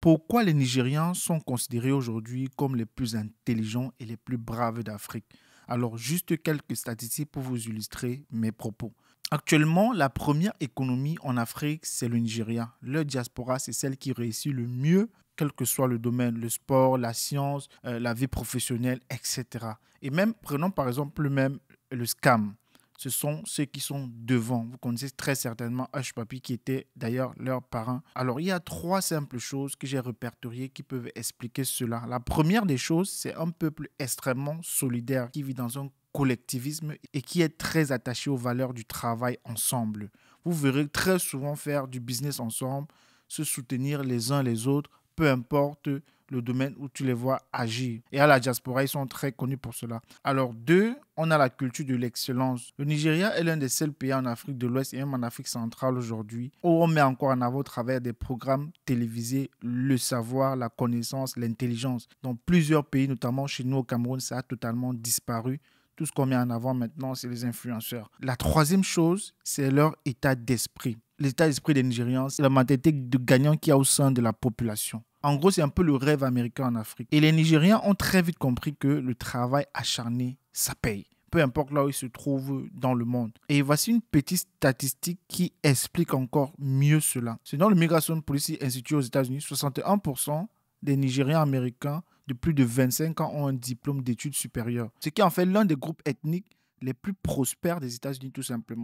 Pourquoi les Nigérians sont considérés aujourd'hui comme les plus intelligents et les plus braves d'Afrique? Alors, juste quelques statistiques pour vous illustrer mes propos. Actuellement, la première économie en Afrique, c'est le Nigeria. Leur diaspora, c'est celle qui réussit le mieux, quel que soit le domaine, le sport, la science, la vie professionnelle, etc. Et même, prenons par exemple même le scam. Ce sont ceux qui sont devant. Vous connaissez très certainement Hush Papi qui était d'ailleurs leur parrain. Alors, il y a trois simples choses que j'ai répertoriées qui peuvent expliquer cela. La première des choses, c'est un peuple extrêmement solidaire qui vit dans un collectivisme et qui est très attaché aux valeurs du travail ensemble. Vous verrez très souvent faire du business ensemble, se soutenir les uns les autres, peu importe le domaine où tu les vois agir. Et à la diaspora, ils sont très connus pour cela. Alors, deux, on a la culture de l'excellence. Le Nigeria est l'un des seuls pays en Afrique de l'Ouest et même en Afrique centrale aujourd'hui où on met encore en avant au travers des programmes télévisés le savoir, la connaissance, l'intelligence. Dans plusieurs pays, notamment chez nous au Cameroun, ça a totalement disparu. Tout ce qu'on met en avant maintenant, c'est les influenceurs. La troisième chose, c'est leur état d'esprit. L'état d'esprit des Nigérians, c'est la mentalité de gagnant qu'il y a au sein de la population. En gros, c'est un peu le rêve américain en Afrique. Et les Nigériens ont très vite compris que le travail acharné, ça paye. Peu importe là où ils se trouvent dans le monde. Et voici une petite statistique qui explique encore mieux cela. Selon le Migration Policy Institute aux États-Unis, 61% des Nigériens américains de plus de 25 ans ont un diplôme d'études supérieures. Ce qui en fait l'un des groupes ethniques les plus prospères des États-Unis tout simplement.